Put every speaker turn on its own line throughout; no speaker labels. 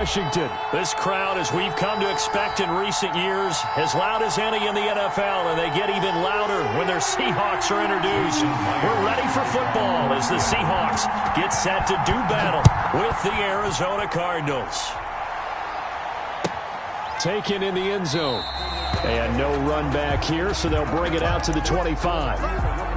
Washington. This crowd, as we've come to expect in recent years, as loud as any in the NFL, and they get even louder when their Seahawks are introduced. We're ready for football as the Seahawks get set to do battle with the Arizona Cardinals. Taken in the end zone. And no run back here, so they'll bring it out to the 25.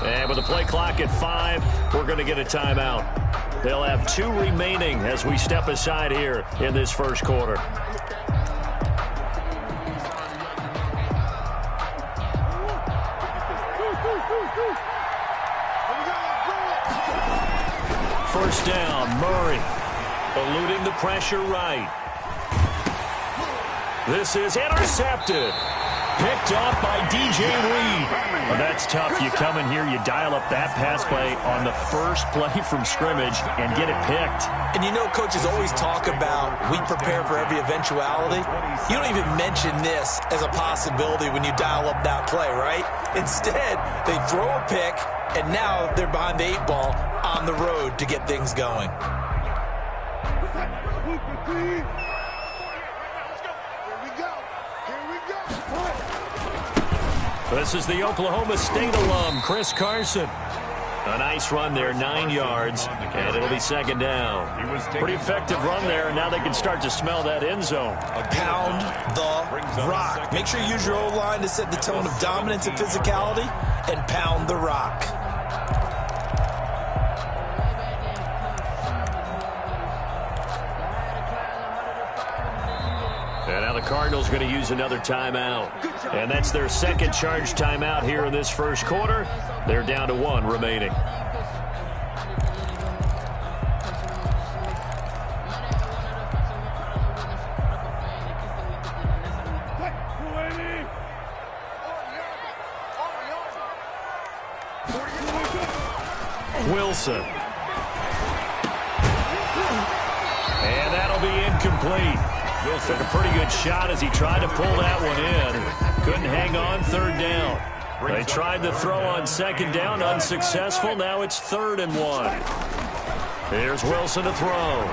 And with the play clock at 5, we're going to get a timeout. They'll have 2 remaining as we step aside here in this first quarter. First down, Murray. Eluding the pressure right. This is intercepted. Picked off by DJ Reed. Well, that's tough. You come in here, you dial up that pass play on the first play from scrimmage and get it picked.
And you know, coaches always talk about we prepare for every eventuality. You don't even mention this as a possibility when you dial up that play, right? Instead, they throw a pick, and now they're behind the 8 ball on the road to get things going.
This is the Oklahoma State alum, Chris Carson. A nice run there, 9 yards, and it'll be second down. Pretty effective run there, and now they can start to smell that end zone.
Pound the rock. Make sure you use your O-line to set the tone of dominance and physicality, and pound the rock.
And now the Cardinals going to use another timeout. And that's their second charge timeout here in this first quarter. They're down to 1 remaining. Wilson. And that'll be incomplete. Took a pretty good shot as he tried to pull that one in. Couldn't hang on, third down. They tried to throw on second down, unsuccessful. Now it's 3rd and 1. Here's Wilson to throw.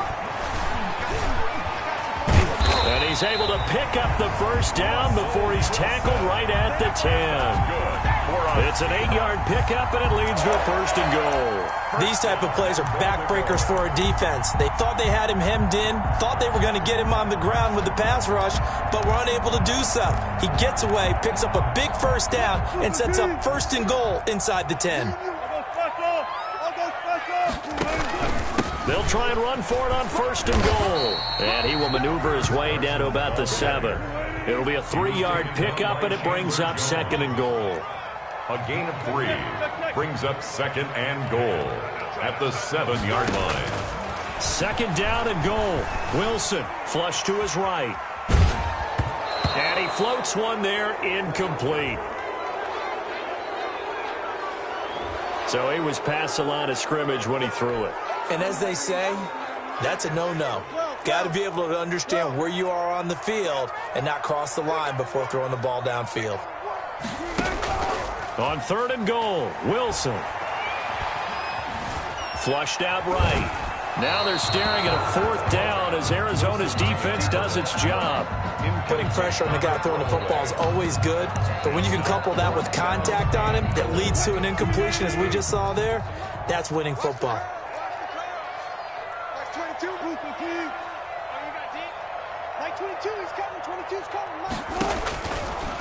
And he's able to pick up the first down before he's tackled right at the 10. It's an 8-yard pickup, and it leads to a 1st and goal.
These type of plays are backbreakers for a defense. They thought they had him hemmed in, thought they were going to get him on the ground with the pass rush, but were unable to do so. He gets away, picks up a big first down, and sets up 1st and goal inside the 10.
They'll try and run for it on 1st and goal. And he will maneuver his way down to about the 7. It'll be a 3-yard pickup, and it brings up 2nd and goal.
A gain of 3 brings up 2nd and goal at the 7-yard line.
2nd down and goal. Wilson flush to his right. And he floats one there, incomplete. So he was past the line of scrimmage when he threw it.
And as they say, that's a no-no. Got to be able to understand where you are on the field and not cross the line before throwing the ball downfield.
On 3rd and goal, Wilson. Flushed out right. Now they're staring at a 4th down as Arizona's defense does its job.
Putting pressure on the guy throwing the football is always good, but when you can couple that with contact on him that leads to an incompletion, as we just saw there, that's winning football.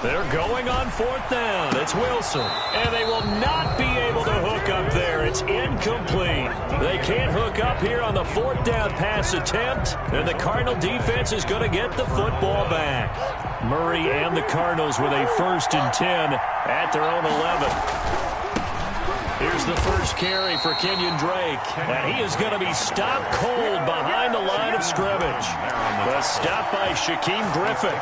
They're going on 4th down. It's Wilson. And they will not be able to hook up there. It's incomplete. They can't hook up here on the 4th down pass attempt. And the Cardinal defense is going to get the football back. Murray and the Cardinals with a 1st and 10 at their own 11. Here's Here's the first carry for Kenyon Drake. And he is going to be stopped cold behind the line of scrimmage. The stop by Shaquem Griffin.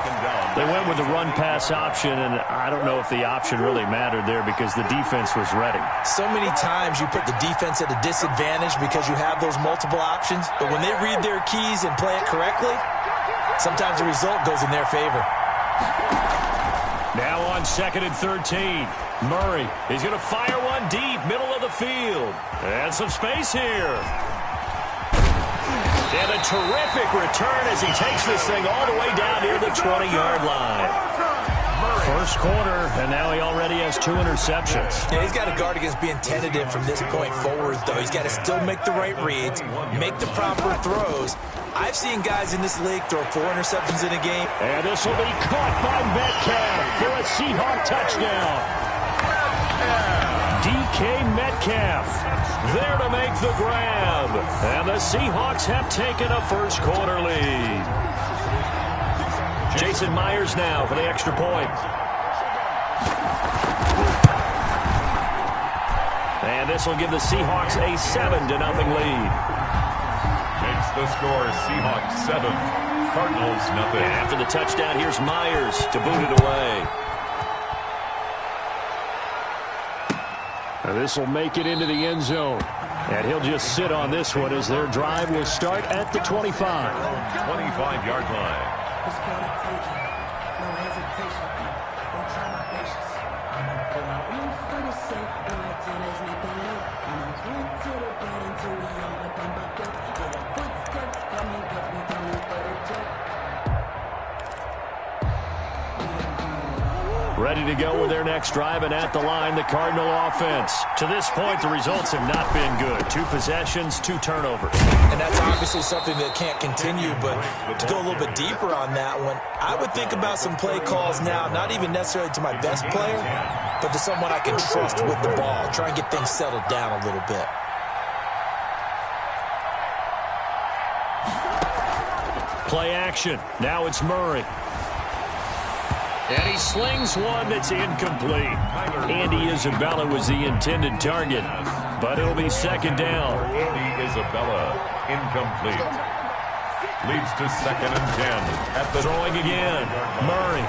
They went with the run-pass option, and I don't know if the option really mattered there because the defense was ready.
So many times you put the defense at a disadvantage because you have those multiple options, but when they read their keys and play it correctly, sometimes the result goes in their favor.
Now on 2nd and 13. Murray, he's going to fire one deep, middle of the field. And some space here. And a terrific return as he takes this thing all the way down near the 20-yard line. First quarter, and now he already has 2 interceptions.
Yeah, he's got to guard against being tentative from this point forward, though. He's got to still make the right reads, make the proper throws. I've seen guys in this league throw 4 interceptions in a game.
And this will be caught by Metcalf for a Seahawk touchdown. DK Metcalf there to make the grab. And the Seahawks have taken a first quarter lead. Jason Myers now for the extra point. And this will give the Seahawks a 7-0 lead.
Makes the score Seahawks 7, Cardinals nothing.
And after the touchdown, here's Myers to boot it away. Now this will make it into the end zone. And he'll just sit on this one as their drive will start at the 25.
25-yard line.
Ready to go with their next drive, and at the line, the Cardinal offense. To this point, the results have not been good. 2 possessions, 2 turnovers.
And that's obviously something that can't continue, but to go a little bit deeper on that one, I would think about some play calls now, not even necessarily to my best player, but to someone I can trust with the ball. Try and get things settled down a little bit.
Play action. Now it's Murray. And he slings one that's incomplete. Andy Isabella was the intended target, but it'll be 2nd down.
Andy Isabella, incomplete. Leads to 2nd and 10. At the
throwing again, Murray.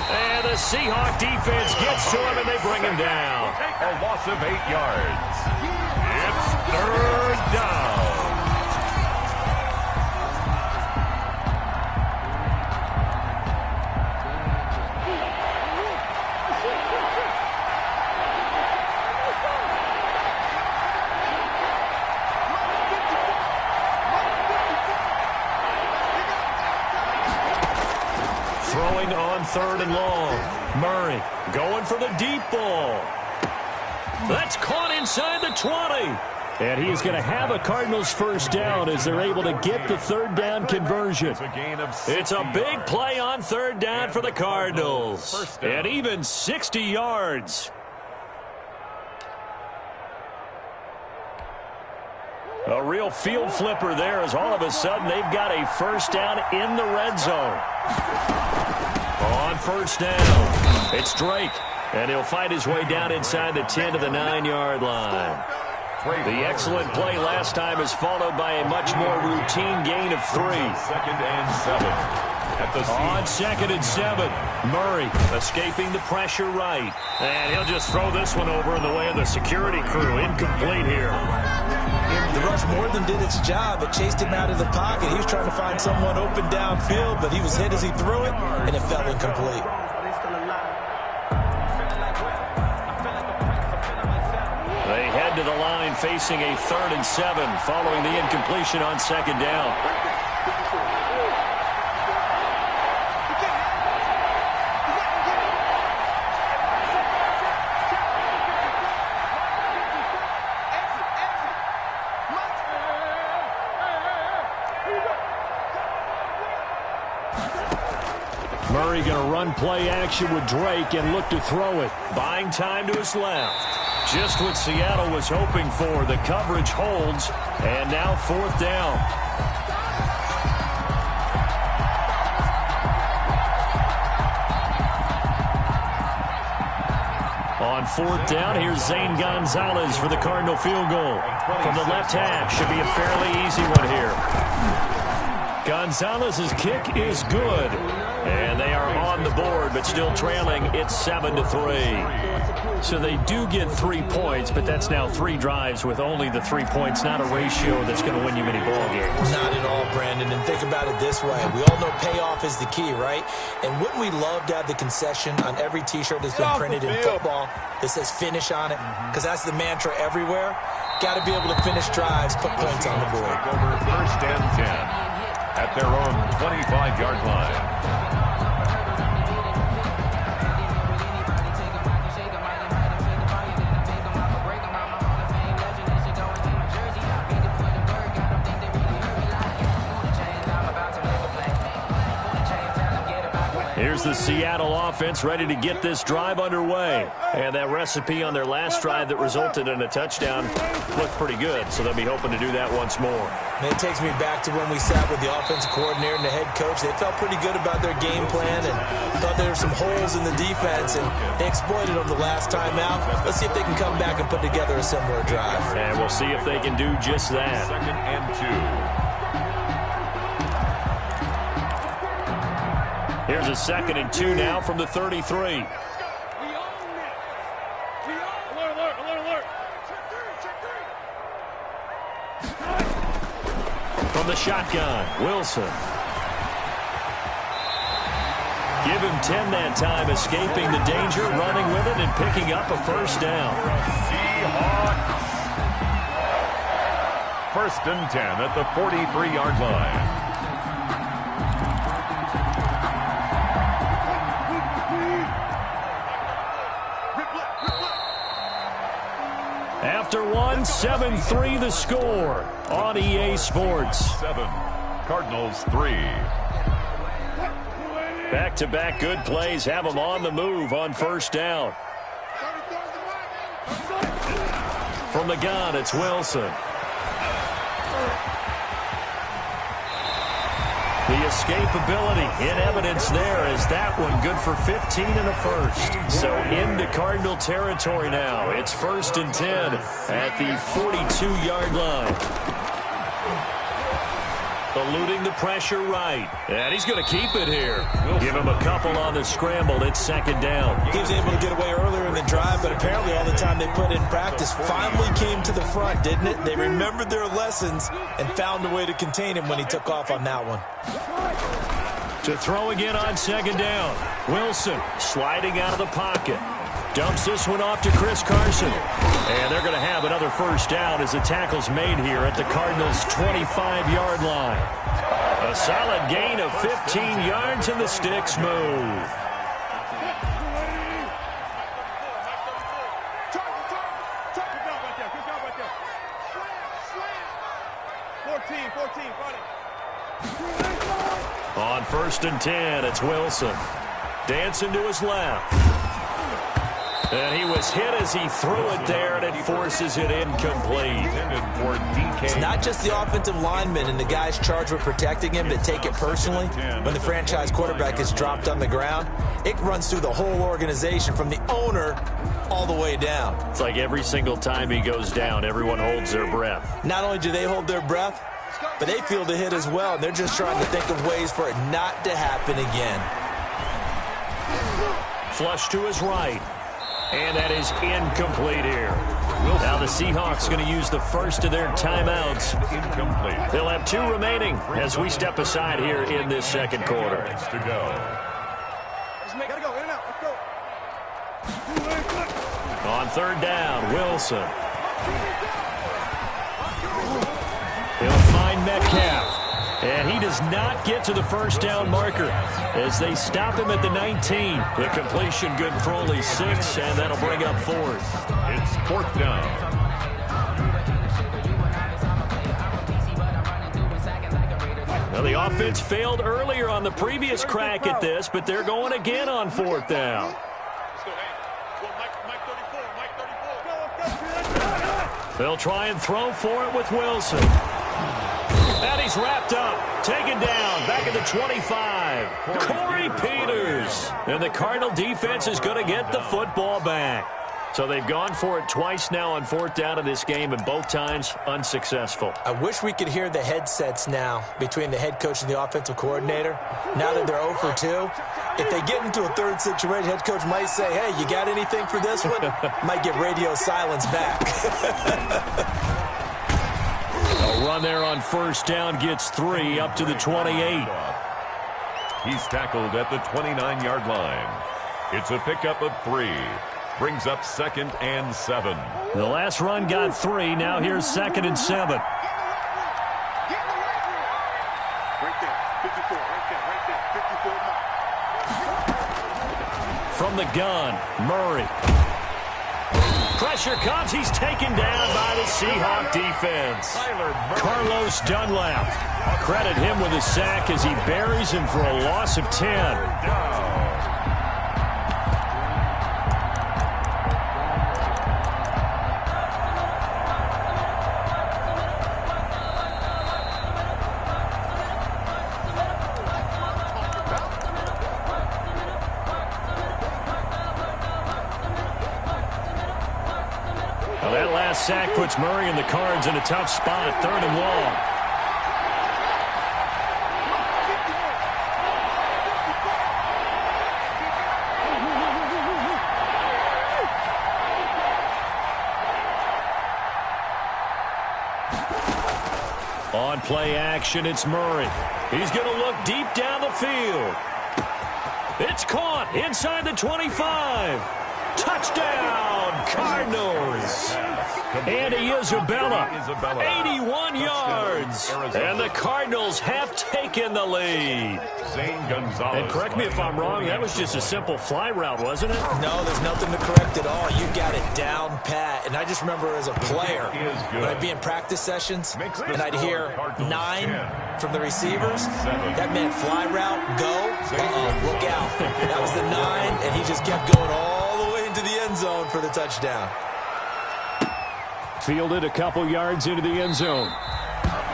And the Seahawk defense gets to him, and they bring him down.
A loss of 8 yards. It's 3rd down.
Throwing on 3rd and long. Murray going for the deep ball. That's caught inside the 20. And he is going to have a Cardinals first down as they're able to get the 3rd down conversion. It's a big play on 3rd down for the Cardinals. And even 60 yards. A real field flipper there as all of a sudden they've got a first down in the red zone. On 1st down, it's Drake. And he'll fight his way down inside the 10 to the 9-yard line. The excellent play last time is followed by a much more routine gain of 3.
2nd and 7.
On 2nd and 7, Murray escaping the pressure right. And he'll just throw this one over in the way of the security crew. Incomplete here.
The rush more than did its job. It chased him out of the pocket. He was trying to find someone open downfield, but he was hit as he threw it, and it fell incomplete.
They head to the line facing a 3rd and 7 following the incompletion on 2nd down. Murray going to run play action with Drake and look to throw it. Buying time to his left. Just what Seattle was hoping for. The coverage holds. And now 4th down. On 4th down, here's Zane Gonzalez for the Cardinal field goal. From the left hash, should be a fairly easy one here. Gonzalez's kick is good. And they are on the board, but still trailing. It's 7-3. So they do get 3 points, but that's now 3 drives with only the 3 points, not a ratio that's going to win you many ball games.
Not at all, Brandon. And think about it this way. We all know payoff is the key, right? And wouldn't we love to have the concession on every T-shirt that's been printed in football that says finish on it? Because that's the mantra everywhere. Got to be able to finish drives, put points on the board.
Over 1st and 10 at their own 25-yard line.
Here's the Seattle offense ready to get this drive underway. And that recipe on their last drive that resulted in a touchdown looked pretty good, so they'll be hoping to do that once more.
And it takes me back to when we sat with the offensive coordinator and the head coach. They felt pretty good about their game plan and thought there were some holes in the defense, and they exploited them the last time out. Let's see if they can come back and put together a similar drive.
And we'll see if they can do just that.
2nd and 2.
Here's a 2nd and 2 now from the 33. From the shotgun, Wilson. Give him 10 that time, escaping the danger, running with it, and picking up a 1st down.
Seahawks. 1st and 10 at the 43-yard line.
After 7-3 the score on EA Sports.
7, Cardinals 3.
Back-to-back good plays have them on the move on 1st down. From the gun, it's Wilson. The escapability in evidence there is that one good for 15 and a 1st. So into Cardinal territory now. It's 1st and 10 at the 42-yard line. Eluding the pressure right. And he's going to keep it here. Give him a couple on the scramble. It's 2nd down.
He was able to get away earlier in the drive, but apparently all the time they put in practice finally came to the front, didn't it? They remembered their lessons and found a way to contain him when he took off on that one.
To throw again on 2nd down. Wilson sliding out of the pocket. Dumps this one off to Chris Carson. And they're going to have another 1st down as the tackle's made here at the Cardinals' 25-yard line. A solid gain of 15 yards and the sticks move. On 1st and 10, it's Wilson. Dancing to his left. And he was hit as he threw it there, and it forces it incomplete.
It's not just the offensive linemen and the guys charged with protecting him that take it personally. When the franchise quarterback is dropped on the ground, it runs through the whole organization from the owner all the way down.
It's like every single time he goes down, everyone holds their breath.
Not only do they hold their breath, but they feel the hit as well, and they're just trying to think of ways for it not to happen again.
Flush to his right. And that is incomplete here. Now the Seahawks going to use the first of their timeouts.
Incomplete.
They'll have 2 remaining as we step aside here in this 2nd quarter.
To go.
On 3rd down, Wilson. He'll find Metcalf. And he does not get to the 1st down marker as they stop him at the 19. The completion good for only 6, and that'll bring up 4th.
It's 4th down.
Now the offense failed earlier on the previous crack at this, but they're going again on 4th down. They'll try and throw for it with Wilson. And he's wrapped up, taken down, back at the 25. Corey Peters. And the Cardinal defense is going to get the football back. So they've gone for it twice now on 4th down of this game, and both times unsuccessful.
I wish we could hear the headsets now between the head coach and the offensive coordinator. Now that they're 0 for 2, if they get into a third situation, head coach might say, hey, you got anything for this one? Might get radio silence back.
A run there on 1st down gets 3 up to the 28.
He's tackled at the 29-yard line. It's a pickup of 3. Brings up 2nd and 7.
The last run got 3. Now here's 2nd and 7.
Right there, 54, right there, 54.
From the gun, Murray. Pressure comes. He's taken down by the Seahawk defense. Carlos Dunlap. Credit him with a sack as he buries him for a loss of 10. Well, that last sack puts Murray and the Cards in a tough spot, 3rd and long. On play action, it's Murray. He's going to look deep down the field. It's caught inside the 25. Touchdown, Cardinals. Andy Isabella, 81 yards. And the Cardinals have taken the lead. And correct me if I'm wrong, that was just a simple fly route, wasn't it?
No, there's nothing to correct at all. You got it down pat. And I just remember as a player, when I'd be in practice sessions, and I'd hear 9 from the receivers, that meant fly route, go, look out. That was the 9, and he just kept going all the way into the end zone for the touchdown.
Fielded a couple yards into the end zone.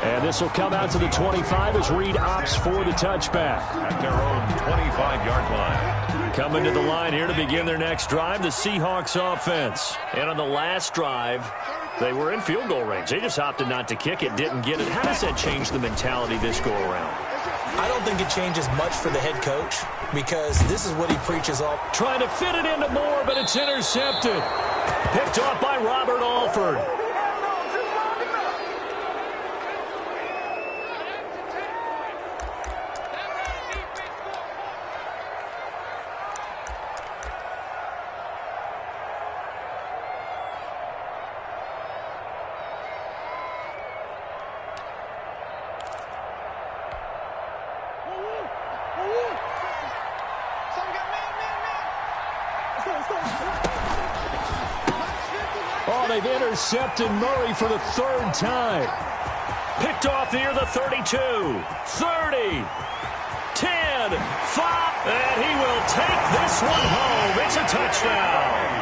And this will come out to the 25 as Reed opts for the touchback.
At their own 25-yard line.
Coming to the line here to begin their next drive, the Seahawks offense. And on the last drive, they were in field goal range. They just opted not to kick it, didn't get it. How does that change the mentality this go-around?
I don't think it changes much for the head coach because this is what he preaches all.
Trying to fit it into Moore, but it's intercepted. Picked off by Robert Alford. Oh, they've intercepted Murray for the 3rd time. Picked off near the 32, 30, 10, 5, and he will take this one home. It's a touchdown.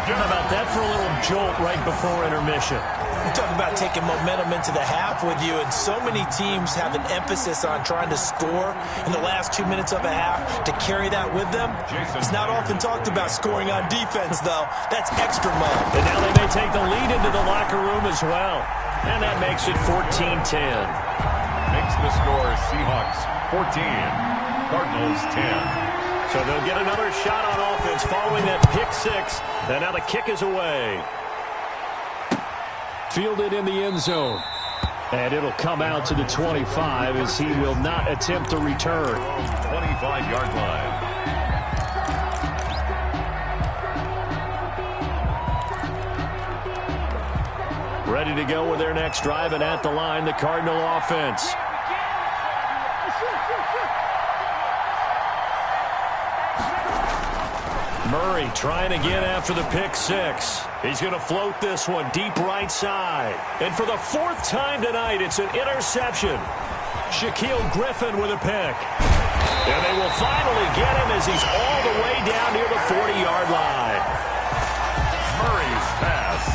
How about that for a little jolt right before intermission?
We talk about taking momentum into the half with you, and so many teams have an emphasis on trying to score in the last 2 minutes of a half to carry that with them. It's not often talked about scoring on defense, though. That's extra mode.
And now they may take the lead into the locker room as well. And that makes it 14-10.
Makes the score Seahawks 14, Cardinals 10.
So they'll get another shot on offense following that pick 6. And now the kick is away. Fielded in the end zone. And it'll come out to the 25 as he will not attempt to return.
25-yard line.
Ready to go with their next drive, and at the line, the Cardinal offense. Murray trying again after the pick 6. He's going to float this one deep right side. And for the 4th time tonight, it's an interception. Shaquille Griffin with a pick. And they will finally get him as he's all the way down near the 40-yard line.
Murray's pass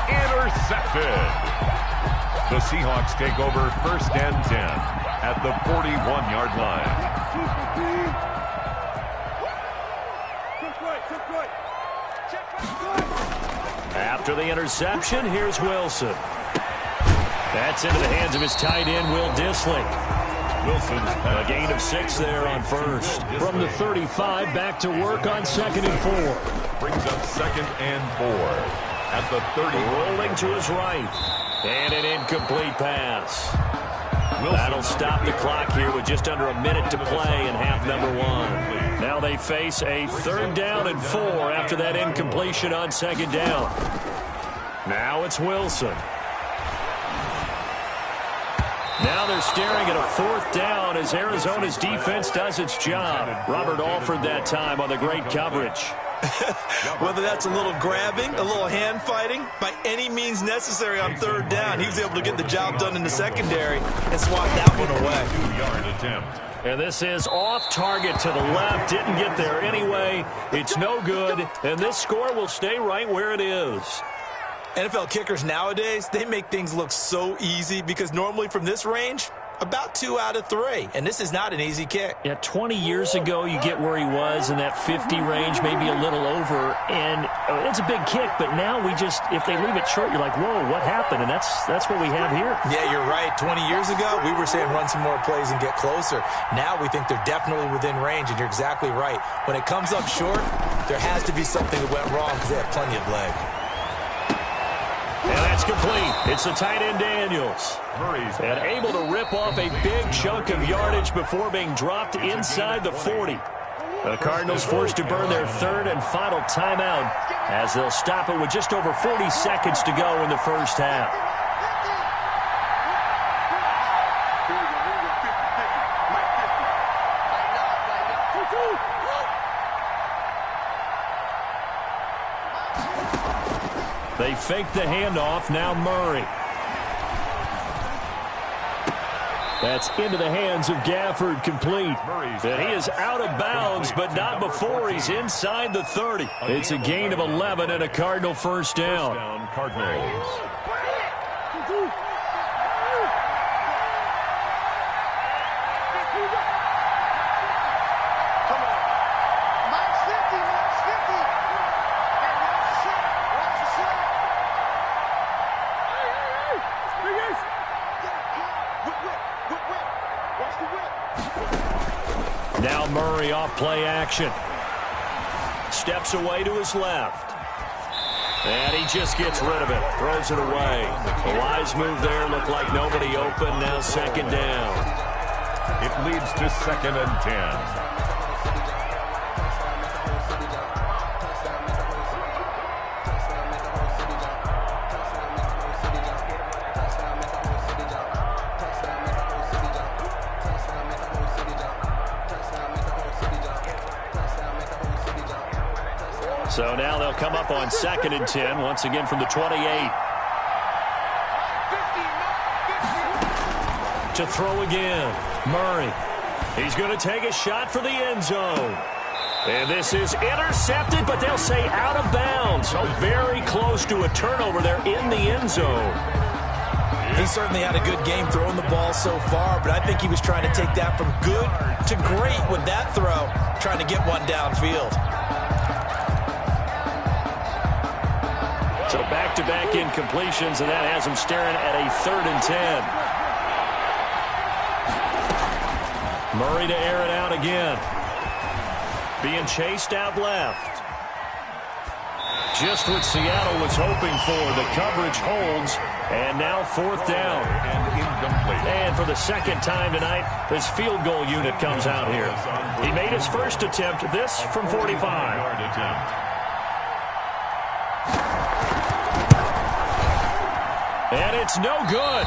intercepted. The Seahawks take over 1st and 10 at the 41-yard line.
Right.
After the interception, here's Wilson. That's into the hands of his tight end, Will Dissly.
Wilson's
A gain of 6 there on first. From the 35, back to work on 2nd and 4.
brings up 2nd and 4 at the 30.
Rolling to his right. And an incomplete pass. That'll stop the clock here with just under a minute to play in half number 1. Now they face a 3rd down and 4 after that incompletion on 2nd down. Now it's Wilson. Now they're staring at a 4th down as Arizona's defense does its job. Robert Alford that time on the great coverage.
Whether that's a little grabbing, a little hand fighting, by any means necessary on 3rd down, he was able to get the job done in the secondary and swat that one away.
2-yard attempt.
And this is off target to the left. Didn't get there anyway. It's no good. And this score will stay right where it is.
NFL kickers nowadays, they make things look so easy because normally from this range, about 2 out of 3. And this is not an easy kick.
Yeah, 20 years ago, you get where he was in that 50 range, maybe a little over. And it's a big kick, but now we just, if they leave it short, you're like, whoa, what happened? And that's what we have here.
Yeah, you're right. 20 years ago, we were saying run some more plays and get closer. Now we think they're definitely within range, and you're exactly right. When it comes up short, there has to be something that went wrong because they have plenty of leg.
And that's complete. It's the tight end Daniels. And able to rip off a big chunk of yardage before being dropped inside the 40. The Cardinals forced to burn their 3rd and final timeout as they'll stop it with just over 40 seconds to go in the first half. They fake the handoff. Now Murray. That's into the hands of Gafford, complete. And he is out of bounds, but not before he's inside the 30. It's a gain of 11 and a Cardinal first down.
Cardinals.
Now Murray off play action. Steps away to his left. And he just gets rid of it. Throws it away. A wise move there. Looked like nobody open. Now 2nd down.
It leads to 2nd and 10.
So now they'll come up on 2nd and 10, once again from the 28. To throw again, Murray. He's going to take a shot for the end zone. And this is intercepted, but they'll say out of bounds. So very close to a turnover there in the end zone.
He certainly had a good game throwing the ball so far, but I think he was trying to take that from good to great with that throw, trying to get one downfield.
So back-to-back incompletions, and that has him staring at a 3rd and 10. Murray to air it out again. Being chased out left. Just what Seattle was hoping for. The coverage holds, and now 4th down.
And incomplete.
And for the 2nd time tonight, his field goal unit comes out here. He made his first attempt, this from 45.
5-yard attempt.
And it's no good.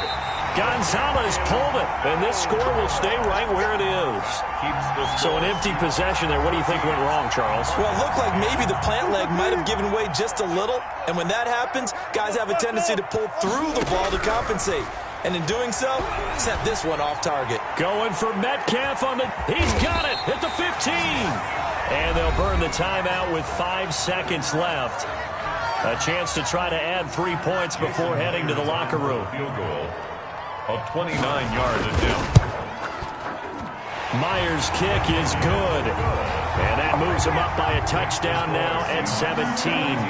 Gonzalez pulled it, and this score will stay right where it is. So an empty possession there. What do you think went wrong, Charles?
Well, it looked like maybe the plant leg might have given way just a little, and when that happens, guys have a tendency to pull through the ball to compensate. And in doing so, sent this one off target.
Going for Metcalf on the... He's got it at the 15. And they'll burn the timeout with 5 seconds left. A chance to try to add 3 points before heading to the locker room.
Field goal. A 29-yard attempt.
Myers' kick is good. And that moves him up by a touchdown now at 17-10.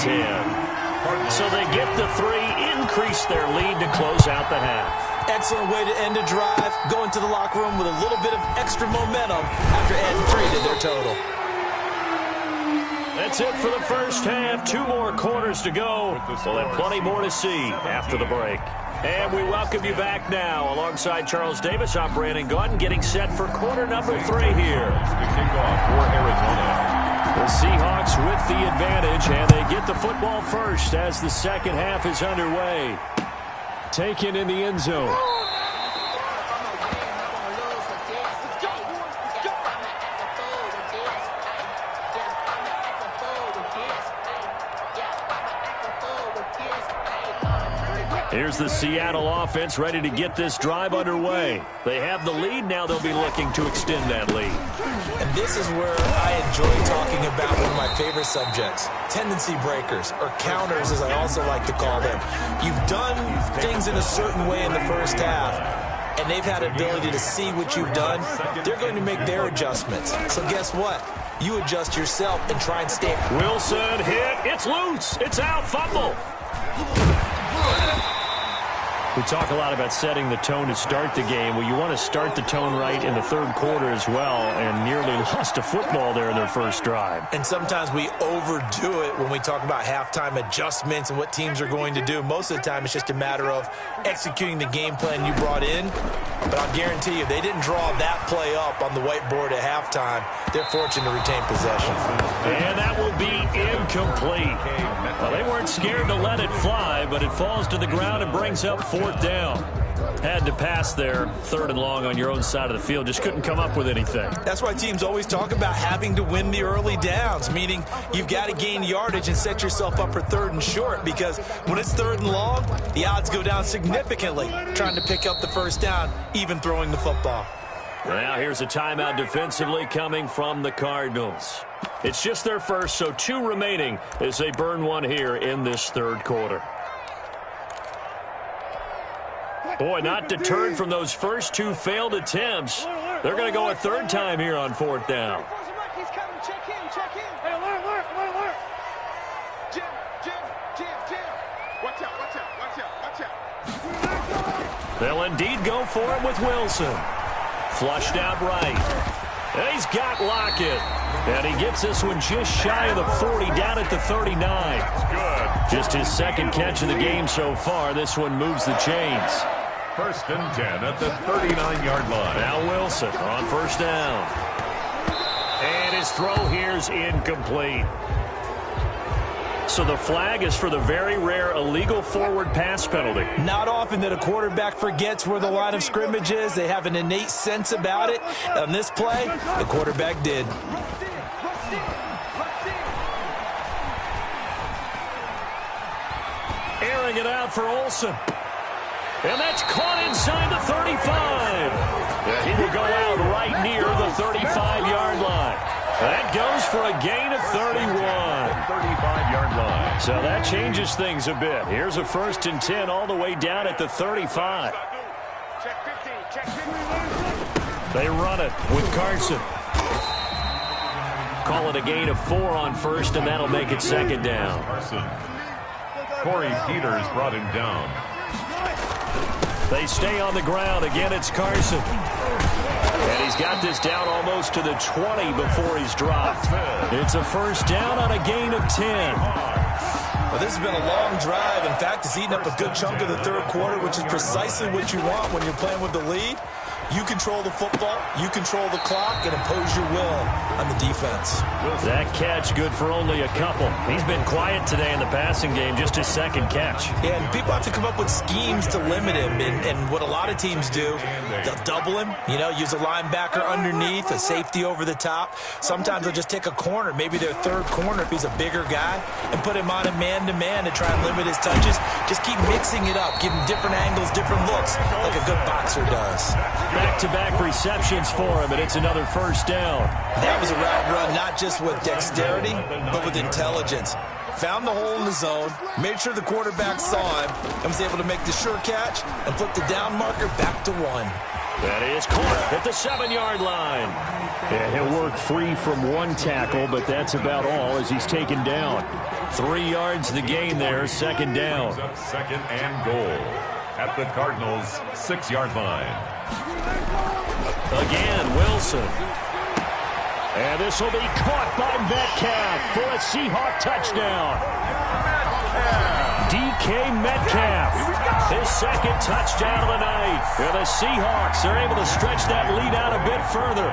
So they get the 3, increase their lead to close out the half.
Excellent way to end a drive, go into the locker room with a little bit of extra momentum after adding 3 to their total.
That's it for the first half. 2 more quarters to go. We'll have plenty more to see after the break. And we welcome you back now. Alongside Charles Davis, I'm Brandon Gaudin, getting set for quarter number 3 here.
To kick off for Arizona.
The Seahawks with the advantage, and they get the football first as the second half is underway. Taken in the end zone. Here's the Seattle offense ready to get this drive underway. They have the lead. Now they'll be looking to extend that lead.
And this is where I enjoy talking about one of my favorite subjects, tendency breakers, or counters as I also like to call them. You've done things in a certain way in the first half, and they've had ability to see what you've done. They're going to make their adjustments. So guess what? You adjust yourself and try and stay.
Wilson hit. It's loose. It's out. Fumble. We talk a lot about setting the tone to start the game. Well, you want to start the tone right in the third quarter as well, and nearly lost a football there in their first drive.
And sometimes we overdo it when we talk about halftime adjustments and what teams are going to do. Most of the time, it's just a matter of executing the game plan you brought in. But I'll guarantee you, if they didn't draw that play up on the whiteboard at halftime, they're fortunate to retain possession.
And that will be incomplete. Well, they weren't scared to let it fly, but it falls to the ground and brings up 4th down. Had to pass there, 3rd and long on your own side of the field. Just couldn't come up with anything.
That's why teams always talk about having to win the early downs, meaning you've got to gain yardage and set yourself up for 3rd and short, because when it's 3rd and long, the odds go down significantly trying to pick up the first down, even throwing the football.
Now here's a timeout defensively coming from the Cardinals. It's just their first, so 2 remaining as they burn one here in this 3rd quarter. Boy, not deterred from those first 2 failed attempts. They're going to go a 3rd time here on 4th down. They'll indeed go for it with Wilson. Flushed out right. And he's got Lockett. And he gets this one just shy of the 40, down at the 39.
Good.
Just his 2nd catch of the game so far. This one moves the chains.
1st and 10 at the 39-yard line.
Now Wilson on 1st down. And his throw here's incomplete. So the flag is for the very rare illegal forward pass penalty.
Not often that a quarterback forgets where the line of scrimmage is. They have an innate sense about it. On this play, the quarterback did.
Airing it out for Olsen. And that's caught inside the 35. Yeah, he will go out right near the 35-yard line. That goes for a gain of 31.
35-yard line.
So that changes things a bit. Here's a 1st and 10 all the way down at the 35. They run it with Carson. Call it a gain of 4 on 1st, and that'll make it 2nd down.
Carson. Corey Peters brought him down.
They stay on the ground. Again, it's Carson. And he's got this down almost to the 20 before he's dropped. It's a 1st down on a gain of 10.
Well, this has been a long drive. In fact, it's eaten up a good chunk of the 3rd quarter, which is precisely what you want when you're playing with the lead. You control the football, you control the clock, and impose your will on the defense.
That catch good for only a couple. He's been quiet today in the passing game, just his 2nd catch.
Yeah, and people have to come up with schemes to limit him, and what a lot of teams do, they'll double him, use a linebacker underneath, a safety over the top. Sometimes they'll just take a corner, maybe their 3rd corner if he's a bigger guy, and put him on a man-to-man to try and limit his touches. Just keep mixing it up, give him different angles, different looks, like a good boxer does.
Back-to-back receptions for him, and it's another 1st down.
That was a route run, not just with dexterity, but with intelligence. Found the hole in the zone, made sure the quarterback saw him, and was able to make the sure catch and flip the down marker back to 1.
That is caught at the 7-yard line. Yeah, he'll work free from one tackle, but that's about all as he's taken down. 3 yards the gain there, second down.
Second and goal at the Cardinals' 6-yard line.
Again, Wilson. And this will be caught by Metcalf for a Seahawk touchdown. DK Metcalf, his second touchdown of the night. And the Seahawks are able to stretch that lead out a bit further.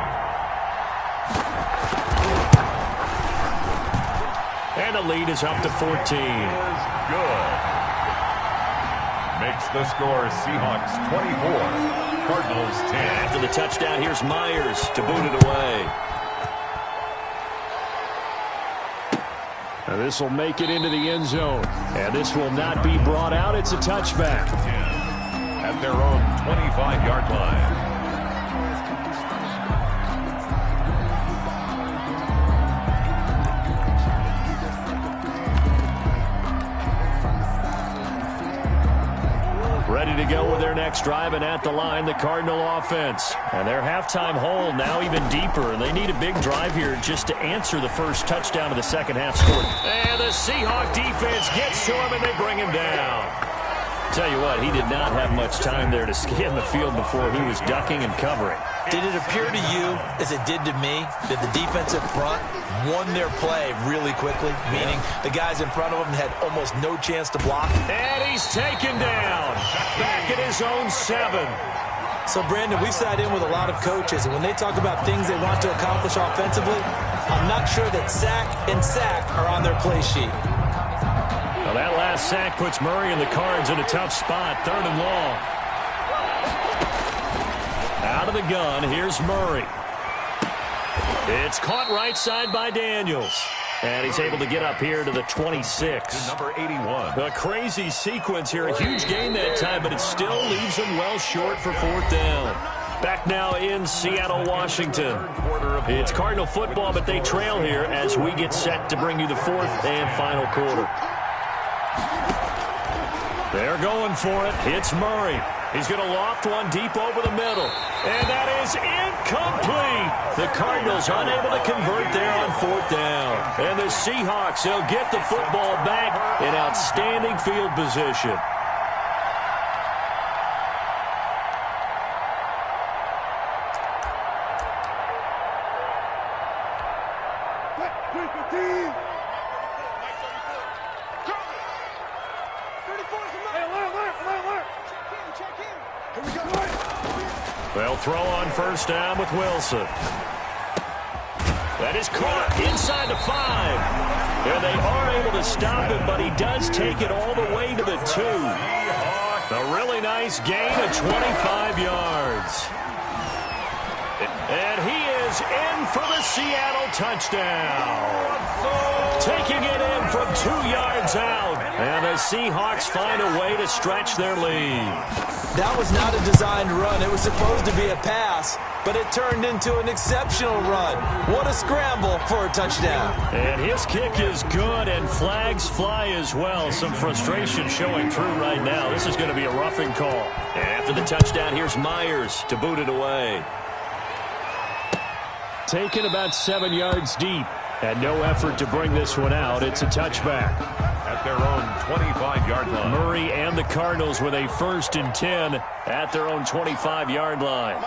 And the lead is up to 14.
Good. Makes the score Seahawks 24, Cardinals 10.
After the touchdown, here's Myers to boot it away. Now this will make it into the end zone. And this will not be brought out. It's a touchback.
At their own 25-yard line.
Ready to go with their next drive, and at the line, the Cardinal offense. And their halftime hold now even deeper, and they need a big drive here just to answer the first touchdown of the second half score. And the Seahawk defense gets to him, and they bring him down. Tell you what, he did not have much time there to scan the field before he was ducking and covering.
Did it appear to you, as it did to me, that the defensive front won their play really quickly? Meaning the guys in front of them had almost no chance to block.
And he's taken down. Back at his own 7.
So, Brandon, we've sat in with a lot of coaches, and when they talk about things they want to accomplish offensively, I'm not sure that sack and sack are on their play sheet.
Well, that last sack puts Murray and the Cards in a tough spot, 3rd and long. Out of the gun, here's Murray. It's caught right side by Daniels. And he's able to get up here to the 26.
Number 81.
A crazy sequence here. A huge gain that time, but it still leaves him well short for 4th down. Back now in Seattle, Washington. It's Cardinal football, but they trail here as we get set to bring you the 4th and final quarter. They're going for it. It's Murray. He's going to loft one deep over the middle. And that is incomplete. The Cardinals unable to convert there on 4th down. And the Seahawks, they'll get the football back in outstanding field position. They'll throw on 1st down with Wilson. That is caught inside the 5. And they are able to stop him, but he does take it all the way to the 2. A really nice gain of 25 yards. And he is in for the Seattle touchdown. Taking it in from 2 yards out. And the Seahawks find a way to stretch their lead.
That was not a designed run. It was supposed to be a pass, but it turned into an exceptional run. What a scramble for a touchdown.
And his kick is good, and flags fly as well. Some frustration showing through right now. This is going to be a roughing call. And after the touchdown, here's Myers to boot it away. Taken about 7 yards deep, and no effort to bring this one out. It's a touchback.
At their own 25-yard line.
Murray and the Cardinals with a 1st and 10 at their own 25-yard line.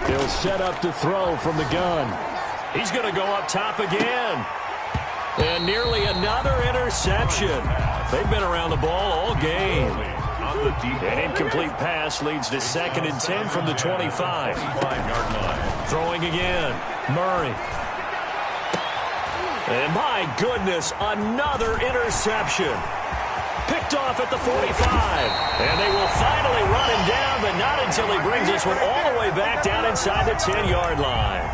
They'll set up to throw from the gun. He's going to go up top again. And nearly another interception. They've been around the ball all game. An incomplete pass leads to 2nd and 10 from the 25.
25-yard line.
Throwing again. Murray. And my goodness, another interception. Picked off at the 45. And they will finally run him down, but not until he brings this one all the way back down inside the 10-yard line.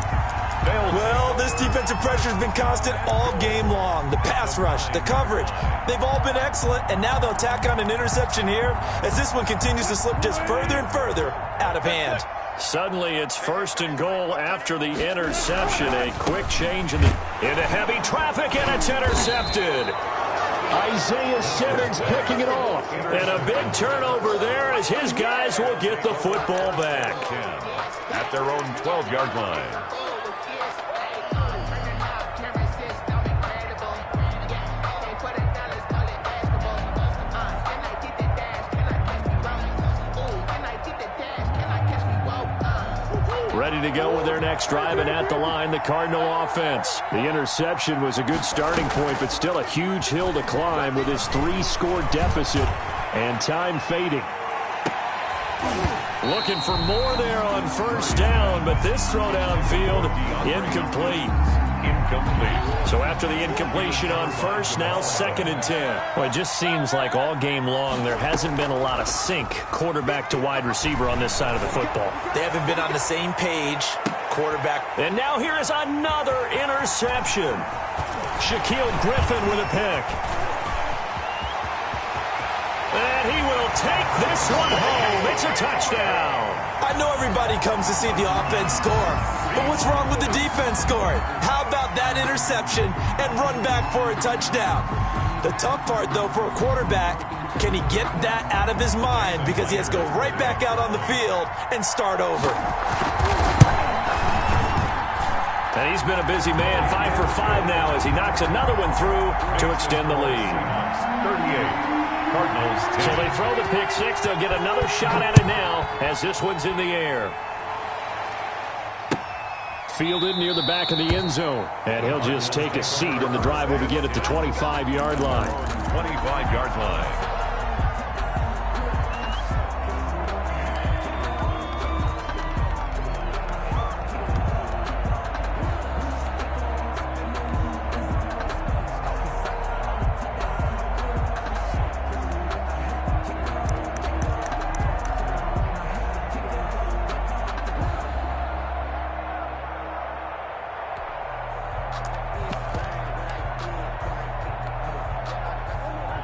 Well, this defensive pressure has been constant all game long. The pass rush, the coverage, they've all been excellent, and now they'll tack on an interception here as this one continues to slip just further and further out of hand.
Suddenly, it's 1st and goal after the interception. A quick change into heavy traffic, and it's intercepted. Isaiah Simmons picking it off. And a big turnover there as his guys will get the football back.
At their own 12-yard line.
Ready to go with their next drive, and at the line, the Cardinal offense. The interception was a good starting point, but still a huge hill to climb with his 3-score deficit and time fading. Looking for more there on first down, but this throw downfield, incomplete. So after the incompletion on first, now 2nd and 10. Well, it just seems like all game long there hasn't been a lot of sync quarterback to wide receiver on this side of the football.
They haven't been on the same page, quarterback.
And now here is another interception. Shaquille Griffin with a pick. And he will take this one home. It's a touchdown.
I know everybody comes to see the offense score, but what's wrong with the defense scoring? How about that interception and run back for a touchdown? The tough part, though, for a quarterback, can he get that out of his mind because he has to go right back out on the field and start over.
And he's been a busy man, 5 for 5 now as he knocks another one through to extend the lead.
38. Cardinals 10.
So they throw the pick six. They'll get another shot at it now as this one's in the air. Fielded near the back of the end zone. And he'll just take a seat, and the drive will begin at the 25-yard line.
25-yard line.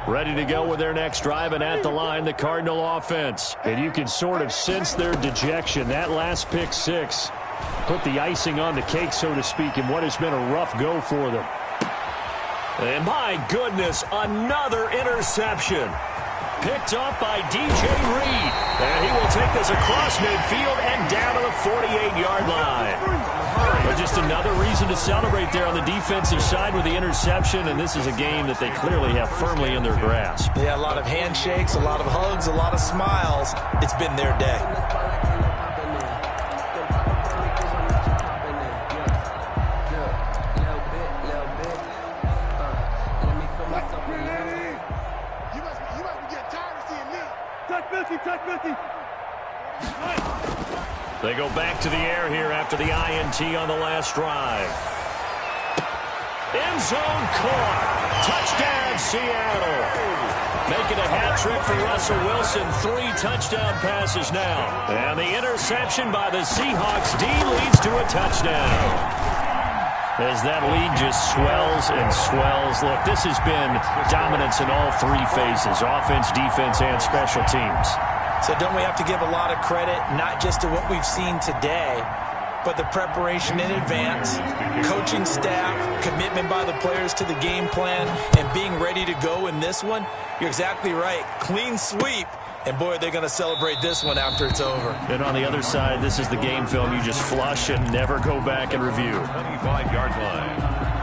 Ready to go with their next drive, and at the line, the Cardinal offense. And you can sort of sense their dejection. That last pick six put the icing on the cake, so to speak, in what has been a rough go for them. And my goodness, another interception. Picked up by DJ Reed. And he will take this across midfield and down to the 48-yard line. But just another reason to celebrate there on the defensive side with the interception, and this is a game that they clearly have firmly in their grasp.
Yeah, a lot of handshakes, a lot of hugs, a lot of smiles. It's been their day.
They go back to the air here after the INT on the last drive. End zone caught. Touchdown, Seattle. Making a hat trick for Russell Wilson. 3 touchdown passes now. And the interception by the Seahawks D leads to a touchdown. As that lead just swells and swells. Look, this has been dominance in all 3 phases. Offense, defense, and special teams.
So don't we have to give a lot of credit, not just to what we've seen today, but the preparation in advance, coaching staff, commitment by the players to the game plan, and being ready to go in this one? You're exactly right. Clean sweep. And, boy, they're going to celebrate this one after it's over.
And on the other side, this is the game film you just flush and never go back and review.
25-yard line.